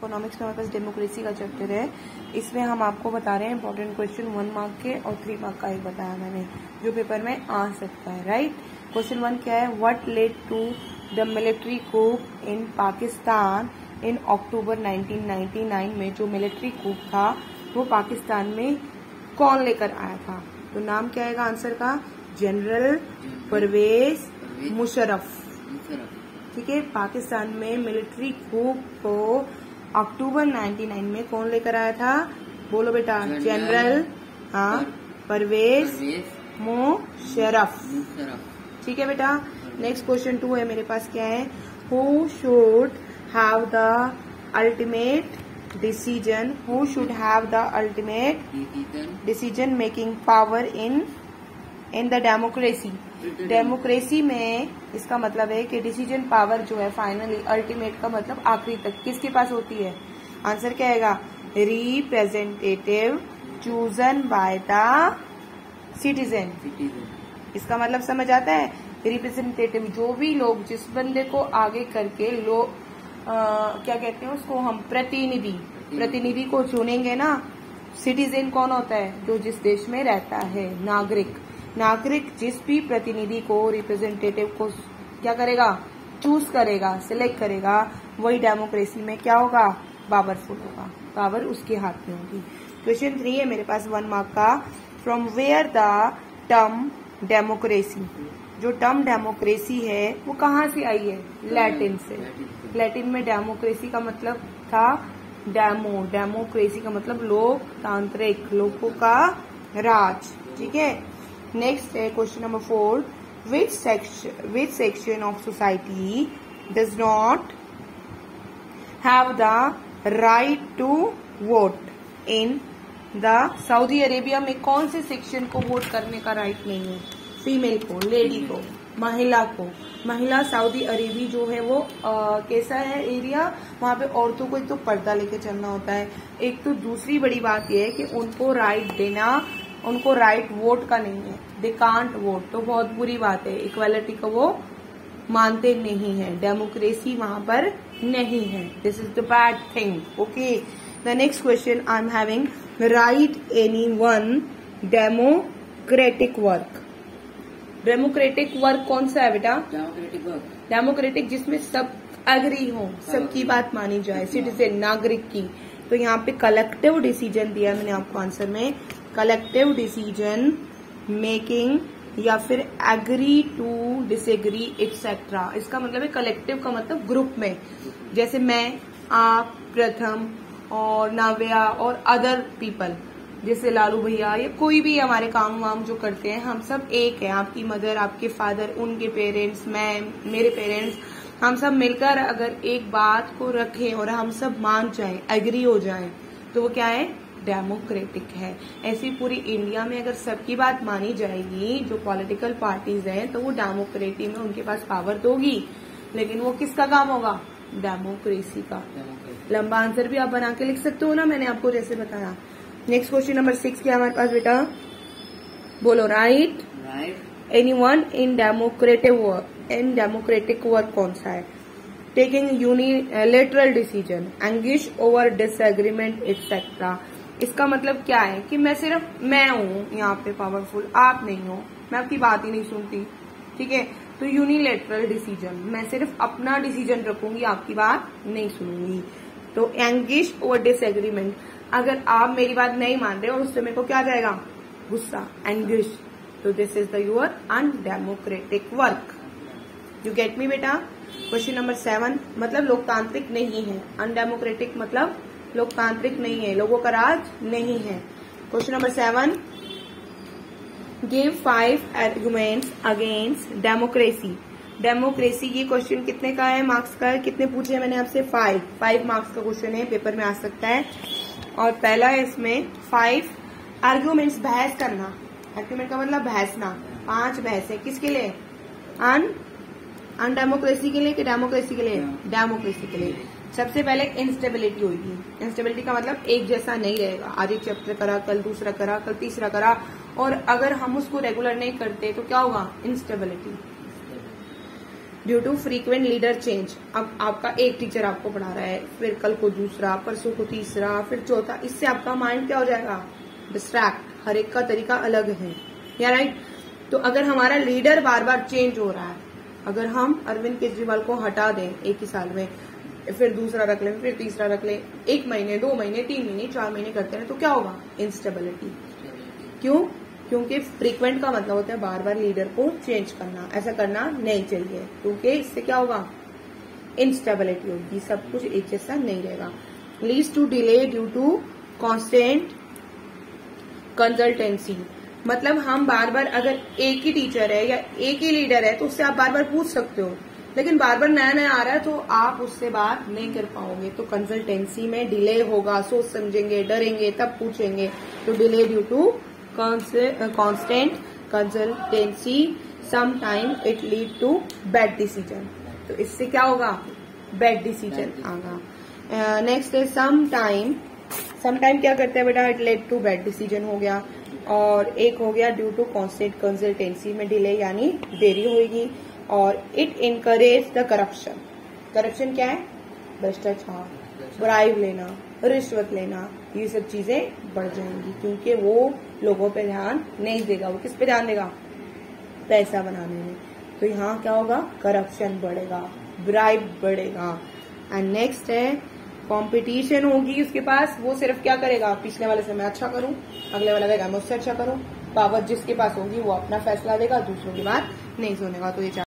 Economics में हमारे पास democracy का चैप्टर है। इसमें हम आपको बता रहे हैं इंपॉर्टेंट क्वेश्चन 1 मार्क के और 3 मार्क का एक बताया मैंने, जो पेपर में आ सकता है। राइट। क्वेश्चन 1 क्या है? What led to the military coup in Pakistan in October 1999 में जो मिलिट्री कूप था वो पाकिस्तान में कौन लेकर आया था? तो नाम क्या आएगा आंसर का? जनरल परवेज मुशर्रफ। ठीक है। पाकिस्तान में मिलिट्री कूप को अक्टूबर 99 में कौन लेकर आया था? बोलो बेटा। जनरल परवेज मुशर्रफ। ठीक है बेटा। नेक्स्ट क्वेश्चन 2 है मेरे पास। क्या है? Who should have the ultimate decision? Who should have the ultimate decision making power in the democracy? Democracy में इसका मतलब है कि डिसीजन पावर जो है फाइनली, अल्टीमेट का मतलब आखिरी तक किसके पास होती है? आंसर क्या आएगा? Representative chosen by the citizen. इसका मतलब समझ आता है? रिप्रेजेंटेटिव जो भी लोग, जिस बंदे को आगे करके लोग क्या कहते हैं उसको हम? प्रतिनिधि को चुनेंगे ना। सिटीजन कौन होता है? जो जिस देश में रहता है। नागरिक जिस भी प्रतिनिधि को, रिप्रेजेंटेटिव को क्या करेगा? चूज करेगा, सिलेक्ट करेगा, वही डेमोक्रेसी में क्या होगा? पावरफुल होगा। पावर उसके हाथ में होगी। क्वेश्चन 3 है मेरे पास 1 मार्क का। From where the term democracy? जो टर्म डेमोक्रेसी है वो कहाँ से आई है? लैटिन से। लैटिन में डेमोक्रेसी का मतलब था डेमोक्रेसी का मतलब लोकतांत्रिक, लोगों का राज। ठीक है। नेक्स्ट है question number 4। Which section of society does not have the right to vote in the Saudi Arabia में? कौन से सेक्शन को वोट करने का राइट नहीं है? फीमेल को, लेडी को, महिला को। महिला सऊदी अरेबिया जो है वो कैसा है एरिया? वहाँ पे औरतों को एक तो पर्दा लेके चलना होता है, एक तो दूसरी बड़ी बात यह है कि उनको राइट देना, उनको राइट वोट का नहीं है। They can't vote. तो बहुत बुरी बात है। इक्वालिटी को वो मानते नहीं है। डेमोक्रेसी वहां पर नहीं है। This is the bad thing. Okay. The next question I am having, right any one democratic work. Democratic work कौन सा है बेटा? डेमोक्रेटिक जिसमें सब एग्री हो, सबकी बात मानी जाए, सिटीजन, नागरिक की। तो यहाँ पे कलेक्टिव डिसीजन दिया मैंने आपको आंसर में। कलेक्टिव डिसीजन मेकिंग या फिर एग्री टू डिसएग्री एक्सेट्रा। इसका मतलब है कलेक्टिव का मतलब ग्रुप में, जैसे मैं, आप, प्रथम और नाव्या और अदर पीपल, जैसे लालू भैया या कोई भी हमारे काम वाम जो करते हैं, हम सब एक है। आपकी मदर, आपके फादर, उनके पेरेंट्स, मैं, मेरे पेरेंट्स, हम सब मिलकर अगर एक बात को रखें और हम सब मान जाएं, एग्री हो जाएं, तो वो क्या है? डेमोक्रेटिक है। ऐसी पूरी इंडिया में अगर सबकी बात मानी जाएगी, जो पॉलिटिकल पार्टीज हैं, तो वो डेमोक्रेसी में उनके पास पावर तो होगी, लेकिन वो किसका काम होगा? डेमोक्रेसी का। लंबा आंसर भी आप बना के लिख सकते हो ना, मैंने आपको जैसे बताया। नेक्स्ट क्वेश्चन नंबर 6 क्या हमारे पास बेटा? बोलो। Right any one in democratic work कौन सा है? Taking unilateral decision, anguish over disagreement etcetera. इसका मतलब क्या है? कि मैं हूँ यहाँ पे पावरफुल, आप नहीं हो, मैं आपकी बात ही नहीं सुनती। ठीक है। तो यूनिलेटरल डिसीजन, मैं सिर्फ अपना डिसीजन रखूंगी, आपकी बात नहीं सुनूंगी। तो एंगिश ओवर डिसएग्रीमेंट, अगर आप मेरी बात नहीं मान रहे और उससे मेरे को क्या जाएगा? गुस्सा, एंगिश। तो this is the your undemocratic work. You get me बेटा? क्वेश्चन नंबर 7 मतलब लोकतांत्रिक नहीं है। अनडेमोक्रेटिक मतलब लोकतांत्रिक नहीं है, लोगों का राज नहीं है। Question number 7, give 5 arguments against democracy. Democracy की क्वेश्चन कितने का है? मार्क्स का है। कितने पूछे हैं मैंने आपसे? 5 मार्क्स का क्वेश्चन है, पेपर में आ सकता है। और पहला है इसमें 5 आर्गुमेंट्स, बहस करना। आर्गुमेंट का मतलब बहसना। 5 बहस है किसके लिए? अनडेमोक्रेसी के लिए कि डेमोक्रेसी के लिए? डेमोक्रेसी के लिए। सबसे पहले इंस्टेबिलिटी होगी। इंस्टेबिलिटी का मतलब एक जैसा नहीं रहेगा। आज एक चैप्टर करा, कल दूसरा करा, कल तीसरा करा, और अगर हम उसको रेगुलर नहीं करते तो क्या होगा? Instability. Due to frequent leader change. अब आपका एक टीचर आपको पढ़ा रहा है, फिर कल को दूसरा, परसों को तीसरा, फिर चौथा, इससे आपका माइंड क्या हो जाएगा, डिस्ट्रैक्ट। हर एक का तरीका अलग है, या राइट। तो अगर हमारा लीडर बार बार चेंज हो रहा है, अगर हम अरविंद केजरीवाल को हटा दें एक ही साल में, फिर दूसरा रख लें, फिर तीसरा रख लें, 1 महीने 2 महीने 3 महीने 4 महीने करते हैं, तो क्या होगा, इंस्टेबिलिटी। क्यों? क्योंकि फ्रीक्वेंट का मतलब होता है बार बार लीडर को चेंज करना, ऐसा करना नहीं चाहिए, क्योंकि इससे क्या होगा, इंस्टेबिलिटी होगी, सब कुछ एक जैसा नहीं रहेगा। Leads to delay due to constant consultancy, मतलब हम बार बार अगर एक ही टीचर है या एक ही लीडर है तो उससे आप बार बार पूछ सकते हो, लेकिन बार बार नया नया आ रहा है तो आप उससे बात नहीं कर पाओगे, तो कंसल्टेंसी में डिले होगा, सोच समझेंगे, डरेंगे, तब पूछेंगे। तो delay due to constant consultancy, some time it lead to bad decision, तो इससे क्या होगा, बैड डिसीजन आगा। नेक्स्ट है सम टाइम क्या करते हैं बेटा, it led to bad decision हो गया, और एक हो गया ड्यू टू कांस्टेंट कंसल्टेंसी में डिले यानी देरी होगी, और it encourage the corruption. Corruption क्या है, भ्रष्टाचार, ब्राइब लेना, रिश्वत लेना, ये सब चीजें बढ़ जाएंगी, क्योंकि वो लोगों पे ध्यान नहीं देगा, वो किस पे ध्यान देगा, पैसा बनाने में। तो यहाँ क्या होगा, करप्शन बढ़ेगा, ब्राइब बढ़ेगा। एंड नेक्स्ट है कंपटीशन होगी उसके पास, वो सिर्फ क्या करेगा, पिछले वाले से मैं अच्छा करूं, अगले वाला कहेगा मैं उससे अच्छा करूं। पावर जिसके पास होगी वो अपना फैसला देगा, दूसरों की बात नहीं सुनेगा। तो ये